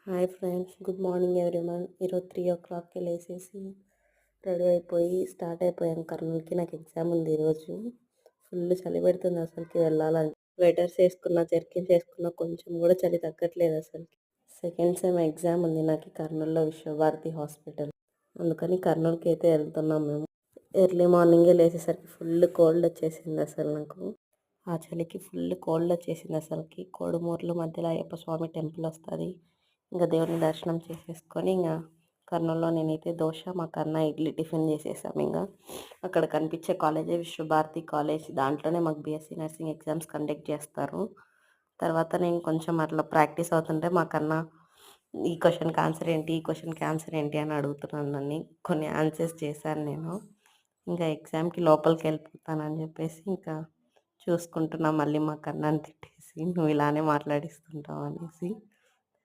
Hi friends, good morning everyone. ఈరోజు 3 o'clockకి లేచేసి ready అయిపోయి start అయిపోయాను కర్నూలుకి. నాకు ఎగ్జామ్ ఉంది ఈరోజు. ఫుల్ చలి పెడుతుంది అసలుకి వెళ్ళాలని. స్వెటర్స్ వేసుకున్నా, జర్కిన్స్ వేసుకున్నా, కొంచెం కూడా చలి తగ్గట్లేదు అసలుకి. సెకండ్ సెమ్ ఎగ్జామ్ ఉంది నాకు కర్నూలులో విశ్వభారతి హాస్పిటల్. అందుకని కర్నూలుకి అయితే వెళ్తున్నాం మేము. ఎర్లీ మార్నింగే లేచేసరికి ఫుల్ కోల్డ్ వచ్చేసింది అసలు నాకు. ఆ చలికి ఫుల్ కోల్డ్ వచ్చేసింది అసలుకి. కోడుమూర్లు మధ్యలో అయ్యప్ప స్వామి టెంపుల్ వస్తుంది. ఇంకా దేవుని దర్శనం చేసేసుకొని ఇంకా కర్నూలులో నేనైతే దోశ, మా కన్నా ఇడ్లీ టిఫిన్ చేసేసాం. ఇంకా అక్కడ కనిపించే కాలేజే విశ్వభారతి కాలేజ్. దాంట్లోనే మాకు బీఎస్సీ నర్సింగ్ ఎగ్జామ్స్ కండక్ట్ చేస్తారు. తర్వాత నేను కొంచెం అట్లా ప్రాక్టీస్ అవుతుంటే మా కన్నా ఈ క్వశ్చన్కి ఆన్సర్ ఏంటి, ఈ క్వశ్చన్కి ఆన్సర్ ఏంటి అని అడుగుతున్నాను. నన్ను కొన్ని ఆన్సర్స్ చేశాను నేను. ఇంకా ఎగ్జామ్కి లోపలికి వెళ్ళిపోతానని చెప్పేసి ఇంకా చూసుకుంటున్నా. మళ్ళీ మా కన్నాని తిట్టేసి నువ్వు ఇలానే మాట్లాడిస్తుంటావు అనేసి